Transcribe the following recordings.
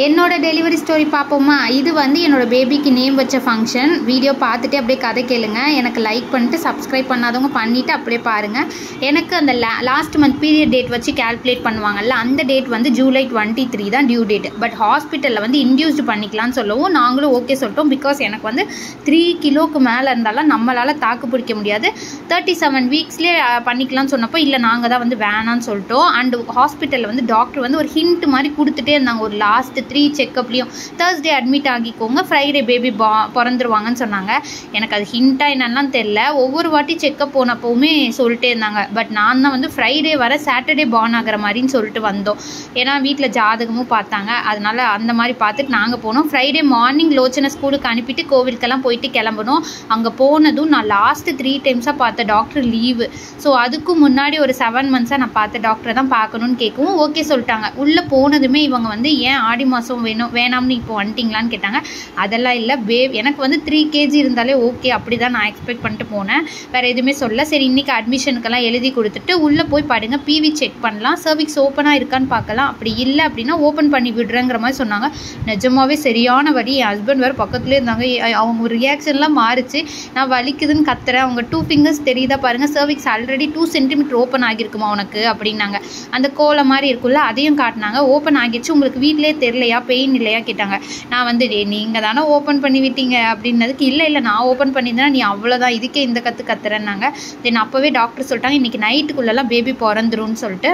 என்னோட delivery story பார்ப்போமா. இது வந்து என்னோட பேபிக்கு நேம் வச்ச ஃபங்க்ஷன். வீடியோ பார்த்துட்டு அப்படியே கதை கேளுங்க. எனக்கு லைக் பண்ணிட்டு சப்ஸ்கிரைப் பண்ணாதவங்க பண்ணிவிட்டு அப்படியே பாருங்கள். எனக்கு அந்த லாஸ்ட் மந்த் பீரியட் டேட் வச்சு கால்குலேட் பண்ணுவாங்கல்ல, அந்த டேட் வந்து ஜூலை 23 தான் டியூ டேட். பட் ஹாஸ்பிட்டலில் வந்து இன்டியூஸ்டு பண்ணிக்கலாம்னு சொல்லவும் நாங்களும் ஓகே சொல்லிட்டோம். பிகாஸ் எனக்கு வந்து 3 கிலோக்கு மேலே இருந்தாலும் நம்மளால் தாக்கு பிடிக்க முடியாது. 37 வீக்ஸ்லேயே பண்ணிக்கலாம்னு சொன்னப்போ இல்லை நாங்கள் தான் வந்து வேணான்னு சொல்லிட்டோம். அண்ட் ஹாஸ்பிட்டலில் வந்து டாக்டர் வந்து ஒரு ஹிண்ட் மாதிரி கொடுத்துட்டே இருந்தாங்க. ஒரு லாஸ்ட் 3 செக்கப்லேயும் தேர்ஸ்டே அட்மிட் ஆகிக்கோங்க, ஃப்ரைடே பேபி பிறந்துருவாங்கன்னு சொன்னாங்க. எனக்கு அது ஹிண்ட்டாக என்னெல்லாம் தெரில. ஒவ்வொரு வாட்டி செக்கப் போனப்போவுமே சொல்லிட்டே இருந்தாங்க. பட் நான் தான் வந்து ஃப்ரைடே வர சாட்டர்டே பார்ன் ஆகிற மாதிரின்னு சொல்லிட்டு வந்தோம். ஏன்னா வீட்டில் ஜாதகமும் பார்த்தாங்க. அதனால் அந்த மாதிரி பார்த்துட்டு நாங்கள் போனோம். ஃப்ரைடே மார்னிங் லோச்சனை ஸ்கூலுக்கு அனுப்பிட்டு கோவிலுக்கெல்லாம் போயிட்டு கிளம்பணும். அங்கே போனதும் நான் லாஸ்ட்டு 3 டைம்ஸாக பார்த்த டாக்டர் லீவு. ஸோ அதுக்கும் முன்னாடி ஒரு 7 மந்த்ஸாக நான் பார்த்த டாக்டரை தான் பார்க்கணுன்னு கேட்கவும் ஓகே சொல்லிட்டாங்க. உள்ளே போனதுமே இவங்க வந்து ஏன் ஆடி மாதம் வேணாம்னு இப்போ வந்துட்டிங்களான்னு கேட்டாங்க. அதெல்லாம் இல்லை எனக்கு வந்து 3 kg இருந்தாலே ஓகே, அப்படி தான் நான் எக்ஸ்பெக்ட் பண்ணிட்டு போனேன். வேறு எதுவுமே சொல்ல. சரி இன்றைக்கி அட்மிஷனுக்கெல்லாம் எழுதி கொடுத்துட்டு உள்ளே போய் படுங்க, பிவி செக் பண்ணலாம், சர்விக்ஸ் ஓப்பனாக இருக்கான்னு பார்க்கலாம், அப்படி இல்லை அப்படின்னா ஓப்பன் பண்ணி விடுறேங்கிற மாதிரி சொன்னாங்க. நிஜமாவே சரியான வலி. என் ஹஸ்பண்ட் வேறு பக்கத்துலேயே இருந்தாங்க. அவங்க ரியாக்ஷன்லாம் மாறிச்சு. நான் வலிக்குதுன்னு கத்துறேன். அவங்க 2 ஃபிங்கர்ஸ் தெரியுதா பாருங்கள், சர்விக்ஸ் ஆல்ரெடி 2 சென்டிமீட்டர் ஓப்பன் ஆகியிருக்குமா உனக்கு அப்படின்னாங்க. அந்த கோலை மாதிரி இருக்குல்ல அதையும் காட்டினாங்க. ஓப்பன் ஆகிடுச்சு, உங்களுக்கு வீட்டிலே தெரியலையா, பெயின் இல்லையா கேட்டாங்க. நான் வந்து நீங்கள் தானே ஓப்பன் பண்ணி விட்டீங்க அப்படின்னதுக்கு இல்லை நான் ஓப்பன் பண்ணியிருந்தேன்னா நீ அவ்வளோதான், இதுக்கே இந்த கத்துறேன்னாங்க. தென் அப்போவே டாக்டர் சொல்லிட்டாங்க இன்றைக்கி நைட்டுக்குள்ளெல்லாம் பேபி பிறந்துரும்னு சொல்லிட்டு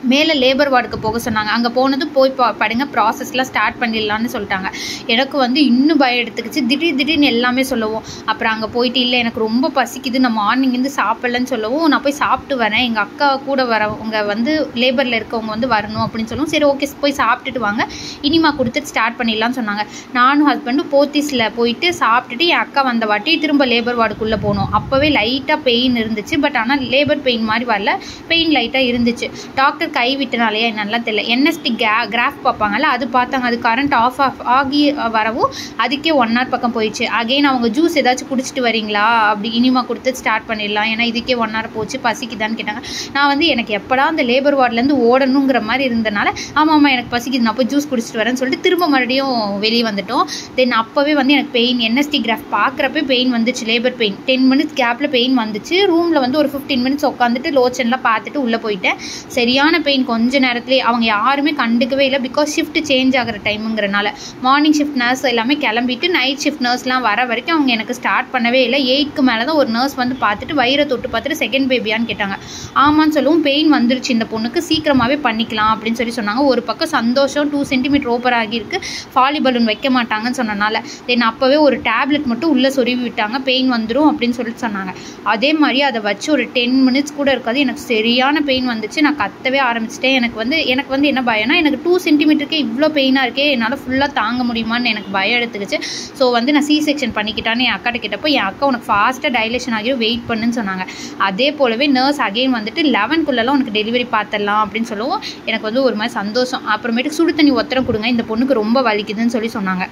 மேலே லேபர் வார்டுக்கு போக சொன்னாங்க. அங்கே போனதும் போய் படுங்க, ப்ராசஸ்லாம் ஸ்டார்ட் பண்ணிடலான்னு சொல்லிட்டாங்க. எனக்கு வந்து இன்னும் பயம் எடுத்துக்கிச்சு. திடீர்னு எல்லாமே சொல்லவும் அப்புறம் அங்கே போயிட்டு இல்லை எனக்கு ரொம்ப பசிக்குது, நான் மார்னிங்லேருந்து சாப்பிட்லன்னு சொல்லவும் நான் போய் சாப்பிட்டு வரேன், எங்கள் அக்கா கூட வரவங்க வந்து லேபரில் இருக்கவங்க வந்து வரணும் அப்படின்னு சொல்லவும் சரி ஓகே போய் சாப்பிட்டுட்டு வாங்க, இனிமா கொடுத்துட்டு ஸ்டார்ட் பண்ணிடலான்னு சொன்னாங்க. நானும் ஹஸ்பண்டும் போத்தீஸில் போயிட்டு சாப்பிட்டுட்டு என் அக்கா வந்த வாட்டி திரும்ப லேபர் வார்டுக்குள்ளே போனோம். அப்போவே லைட்டாக பெயின் இருந்துச்சு. பட் ஆனால் லேபர் பெயின் மாதிரி வரல, பெயின் லைட்டாக இருந்துச்சு. டாக்டர் கை விட்டனாலேயே என்னெல்லாம் தெரியல. என்எஸ்டி கிராஃப் பார்ப்பாங்கல்ல அது பார்த்தாங்க. அது கரண்ட் ஆஃப் ஆகி வரவும் அதுக்கே 1 hour பக்கம் போயிடுச்சு. அகெயின் அவங்க ஜூஸ் ஏதாச்சும் குடிச்சிட்டு வரீங்களா அப்படி இனிமா கொடுத்து ஸ்டார்ட் பண்ணிடலாம், ஏன்னா இதுக்கே 1 hour போச்சு, பசிக்குதான்னு கேட்டாங்க. நான் வந்து எனக்கு எப்படா அந்த லேபர் வார்ட்லேருந்து ஓடணுங்கிற மாதிரி இருந்தனால ஆமாம் எனக்கு பசிக்குது, நான் போய் ஜூஸ் குடிச்சிட்டு வரேன்னு சொல்லிட்டு திரும்ப மறுபடியும் வெளியே வந்துட்டோம். தென் அப்போவே வந்து எனக்கு பெயின், என்எஸ்டி கிராஃப் பார்க்குறப்ப பெயின் வந்துச்சு, லேபர் பெயின். 10 minutes கேப்பில் பெயின் வந்துச்சு. ரூமில் வந்து ஒரு 15 minutes உட்காந்துட்டு லோச்சன்லாம் பார்த்துட்டு உள்ளே போயிட்டேன். சரியான பெயின் கொஞ்ச நேரத்துலேயே. அவங்க யாருமே கண்டுக்கவே இல்லை. பிகாஸ் ஷிஃப்ட் சேஞ்ச் ஆகிற டைமுங்கிறனால மார்னிங் ஷிஃப்ட் நர்ஸ் எல்லாமே கிளம்பிட்டு நைட் ஷிஃப்ட் நர்ஸ்லாம் வர வரைக்கும் அவங்க எனக்கு ஸ்டார்ட் பண்ணவே இல்லை. 8க்கு மேலே தான் ஒரு நர்ஸ் வந்து பார்த்துட்டு வயிறை தொட்டு பார்த்துட்டு செகண்ட் பேபியான்னு கேட்டாங்க. ஆமான்னு சொல்லவும் பெயின் வந்துருச்சு இந்த பொண்ணுக்கு, சீக்கிரமாகவே பண்ணிக்கலாம் அப்படின்னு சொல்லி சொன்னாங்க. ஒரு பக்கம் சந்தோஷம், 2 சென்டிமீட்டர் ஓப்பர் ஆகியிருக்கு, ஃபாலி பலூன் வைக்க மாட்டாங்கன்னு சொன்னனால. தென் அப்போவே ஒரு டேப்லெட் மட்டும் உள்ளே சொருவி விட்டாங்க, பெயின் வந்துடும் அப்படின்னு சொல்லிட்டு சொன்னாங்க. அதே மாதிரி அதை வச்சு ஒரு 10 minutes கூட இருக்காது, எனக்கு சரியான பெயின் வந்துச்சு. நான் கத்தவே ஆரம்பிச்சிட்டேன். எனக்கு வந்து என்ன பயம்னா எனக்கு 2 சென்டிமீட்டருக்கே இவ்வளோ பெயினாக இருக்கே, என்னால் ஃபுல்லாக தாங்க முடியுமான்னு எனக்கு பயம் எடுத்துக்கிச்சு. ஸோ வந்து நான் C-section பண்ணிக்கிட்டான்னு என் அக்காட்ட கேட்டப்போ என் அக்கா உனக்கு ஃபாஸ்ட்டாக டைலேஷன் ஆகியும் வெயிட் பண்ணுன்னு சொன்னாங்க. அதே போலவே நர்ஸ் அகெயின் வந்துட்டு 11க்குள்ளெல்லாம் உனக்கு டெலிவரி பார்த்துடலாம் அப்படின்னு சொல்லவும் எனக்கு வந்து ஒரு மாதிரி சந்தோஷம். அப்புறமேட்டுக்கு சுடு தண்ணி ஒத்தரம் கொடுங்க, இந்த பொண்ணுக்கு ரொம்ப வலிக்குதுன்னு சொல்லி சொன்னாங்க.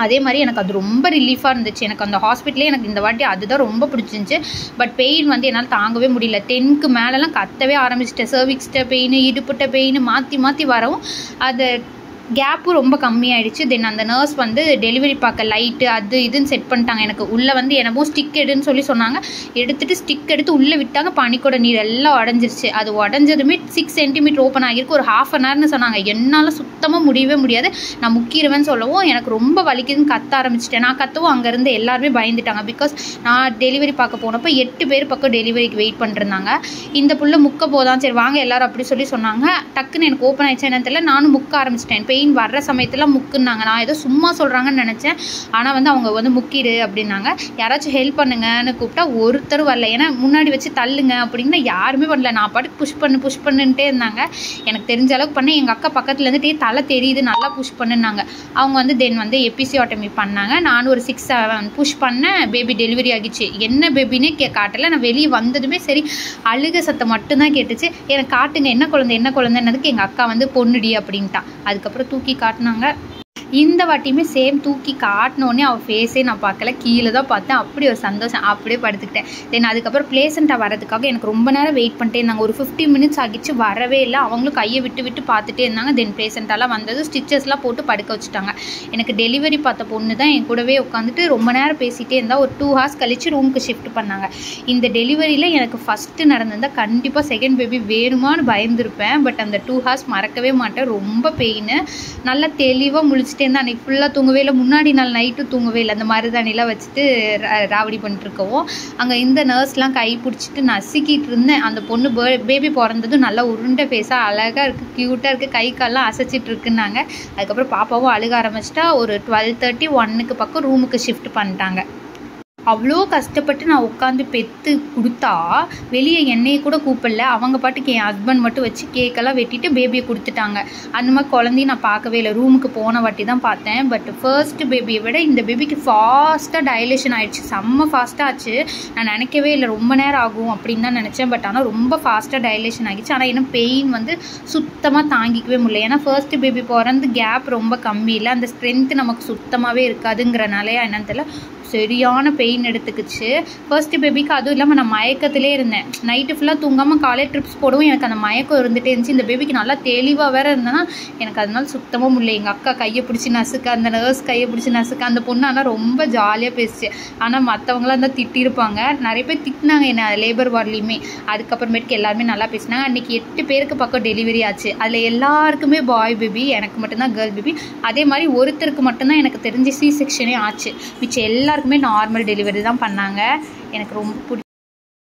அதே மாதிரி எனக்கு அது ரொம்ப ரிலீஃபாக இருந்துச்சு. எனக்கு அந்த ஹாஸ்பிட்டலே எனக்கு இந்த வாட்டி அதுதான் ரொம்ப பிடிச்சிருந்துச்சு. பட் பெயின் வந்து என்னால் தாங்கவே முடியல. 10க்கு மேலெலாம் கத்தவே ஆரம்பிச்சிட்டேன். சர்விக்ஸ்ட பெயின், இடுப்புட்ட பெயின் மாற்றி வரவும் அது கேப்பும் ரொம்ப கம்மியாயிடுச்சு. தென் அந்த நர்ஸ் வந்து டெலிவரி பார்க்க லைட்டு அது இதுன்னு செட் பண்ணிட்டாங்க. எனக்கு உள்ளே வந்து எனக்கும் ஸ்டிக் எடுன்னு சொல்லி சொன்னாங்க. எடுத்துகிட்டு ஸ்டிக் எடுத்து உள்ளே விட்டாங்க. பனிக்கூட நீர் எல்லாம் உடஞ்சிருச்சு. அது உடஞ்சதுமே 6 சென்டிமீட்டர் ஓப்பன் ஆகிருக்கு. ஒரு 1/2 hourன்னு சொன்னாங்க. என்னால் சுத்தமாக முடியவே முடியாது, நான் முக்கிடுவேன்னு சொல்லவும் எனக்கு ரொம்ப வலிக்குதுன்னு கத்த ஆரம்பிச்சிட்டேன். நான் கத்தவும் அங்கேருந்து எல்லாருமே பயந்துட்டாங்க. பிகாஸ் நான் டெலிவரி பார்க்க போனப்போ 8 பேர் பக்கம் டெலிவரிக்கு வெயிட் பண்ணிருந்தாங்க. இந்த புள்ள முக்க போதான், சரி வாங்க எல்லாரும் அப்படி சொல்லி சொன்னாங்க. டக்குன்னு எனக்கு ஓப்பன் ஆயிடுச்சு என்னன்னு தெரியல, நானும் முக்க ஆரம்பிச்சிட்டேன். பெயின் வர்ற சமயத்தில் முக்குன்னாங்க. நான் ஏதோ சும்மா சொல்கிறாங்கன்னு நினச்சேன். ஆனால் வந்து அவங்க வந்து முக்கிடு அப்படின்னாங்க. யாராச்சும் ஹெல்ப் பண்ணுங்கன்னு கூப்பிட்டா ஒருத்தர் வரல. ஏன்னா முன்னாடி வச்சு தள்ளுங்க அப்படின்னா யாருமே பண்ணல. நான் பாட்டுக்கு புஷ் பண்ணுன்ட்டே இருந்தாங்க. எனக்கு தெரிஞ்ச அளவுக்கு பண்ணேன். எங்கள் அக்கா பக்கத்தில் இருந்துட்டே தலை தெரியுது நல்லா புஷ் பண்ணுனாங்க. அவங்க வந்து தென் வந்து எபிசியோட்டமி பண்ணாங்க. நானும் ஒரு 6-7 புஷ் பண்ணேன். பேபி டெலிவரி ஆகிடுச்சு. என்ன பேபினே காட்டலை. நான் வெளியே வந்ததுமே சரி அழுக சத்தம் மட்டும்தான் கேட்டுச்சு. எனக்கு காட்டுங்க என்ன குழந்தைன்னதுக்கு எங்கள் அக்கா வந்து பொண்ணுடி அப்படின்ட்டான். அதுக்கப்புறம் தூக்கி காட்டினாங்க. இந்த வாட்டியுமே சேம் தூக்கி காட்டினோடனே அவள் ஃபேஸே நான் பார்க்கல, கீழே தான் பார்த்தேன். அப்படி ஒரு சந்தோஷம், அப்படியே படுத்துக்கிட்டேன். தென் அதுக்கப்புறம் பிளேசண்டா வரதுக்காக எனக்கு ரொம்ப நேரம் வெயிட் பண்ணிட்டே இருந்தாங்க. ஒரு 50 மினிட்ஸ் ஆகிடுச்சு, வரவே இல்லை. அவங்களும் கையை விட்டு விட்டு பார்த்துட்டே இருந்தாங்க. தென் பிளேசண்டாலாம் வந்தது, ஸ்டிச்சஸ்லாம் போட்டு படுக்க வச்சுட்டாங்க. எனக்கு டெலிவரி பார்த்த பொண்ணு தான் என் கூடவே உட்காந்துட்டு ரொம்ப நேரம் பேசிகிட்டே இருந்தால். ஒரு 2 ஹவர்ஸ் கழிச்சு ரூமுக்கு ஷிஃப்ட் பண்ணாங்க. இந்த டெலிவரியில் எனக்கு ஃபஸ்ட்டு நடந்திருந்தால் கண்டிப்பாக செகண்ட் பேபி வேணுமான்னு பயந்துருப்பேன். பட் அந்த 2 ஹவர்ஸ் மறக்கவே மாட்டேன். ரொம்ப பெயின், நல்லா தெளிவாக முழிச்சிட்டே இருந்தால். அன்றைக்கி ஃபுல்லாக தூங்கவே இல்லை, முன்னாடி நாள் நைட்டு தூங்கவே இல்லை. அந்த மருதாணிலாம் வச்சுட்டு ராவடி பண்ணிட்டுருக்கவும் அங்கே இந்த நர்ஸ்லாம் கை பிடிச்சிட்டு நசுக்கிட்டு இருந்தேன். அந்த பொண்ணு பேபி பிறந்ததும் நல்லா உருண்டை ஃபேஸாக அழகாக இருக்குது, க்யூட்டாக இருக்குது, கை கால்லாம் அசைச்சிட்டு இருக்குன்னாங்க. அதுக்கப்புறம் பாப்பாவும் அழுக ஆரம்பிச்சிட்டா. ஒரு 12:30 1க்கு பக்கம் ரூமுக்கு ஷிஃப்ட் பண்ணிட்டாங்க. அவ்வளோ கஷ்டப்பட்டு நான் உட்காந்து பெற்று கொடுத்தா வெளியே என்னையை கூட கூப்பிடல. அவங்க பாட்டுக்கு என் ஹஸ்பண்ட் மட்டும் வச்சு கேக்கெல்லாம் வெட்டிட்டு பேபியை கொடுத்துட்டாங்க. அந்த மாதிரி குழந்தையும் நான் பார்க்கவே இல்லை, ரூமுக்கு போன வாட்டி தான் பார்த்தேன். பட் ஃபர்ஸ்ட் பேபியை விட இந்த பேபிக்கு ஃபாஸ்ட்டாக டைலேஷன் ஆகிடுச்சு, செம்ம ஃபாஸ்ட்டாக ஆச்சு. நான் நினைக்கவே இல்லை ரொம்ப நேரம் ஆகும் அப்படின்னு தான் நினச்சேன். பட் ஆனால் ரொம்ப ஃபாஸ்ட்டாக டைலேஷன் ஆகிடுச்சு. ஆனால் இன்னும் பெயின் வந்து சுத்தமாக தாங்கிக்கவே முடியல. ஏன்னா ஃபர்ஸ்ட் பேபி பிறந்து கேப் ரொம்ப கம்மி இல்லை, அந்த ஸ்ட்ரென்த்து நமக்கு சுத்தமாகவே இருக்காதுங்கிறனாலையா என்னன்னு தெரியல, சரியான பெயின் எடுத்துக்கிச்சு ஃபர்ஸ்ட் பேபிக்கு. அதுவும் இல்லாமல் நான் மயக்கத்திலே இருந்தேன். நைட்டு ஃபுல்லாக தூங்காமல் காலேஜ் ட்ரிப்ஸ் போடவும் எனக்கு அந்த மயக்கம் இருந்துகிட்டே இருந்துச்சு. இந்த பேபிக்கு நல்லா தெளிவாக வேறு இருந்தேன்னா எனக்கு அதனால சுத்தமாக முடியல. எங்கள் அக்கா கையை பிடிச்சி நசுக்க, அந்த நர்ஸ் கையை பிடிச்சி நசுக்க. அந்த பொண்ணு ஆனால் ரொம்ப ஜாலியாக பேசிச்சு. ஆனால் மற்றவங்களாம் இருந்தால் திட்டிருப்பாங்க. நிறைய பேர் திட்டினாங்க என்ன லேபர் வார்ட்லேயுமே. அதுக்கப்புறமேட்டுக்கு எல்லாருமே நல்லா பேசினாங்க. அன்றைக்கி 8 பேருக்கு பக்கம் டெலிவரி ஆச்சு. அதில் எல்லாருக்குமே பாய் பேபி, எனக்கு மட்டும்தான் கேர்ள் பேபி. அதே மாதிரி ஒருத்தருக்கு மட்டும்தான் எனக்கு தெரிஞ்சு C செக்ஷனே ஆச்சு. மிச்சம் எல்லாருக்குமே நார்மல் டெலிவரி தான் பண்ணாங்க. எனக்கு ரொம்ப பிடிச்சி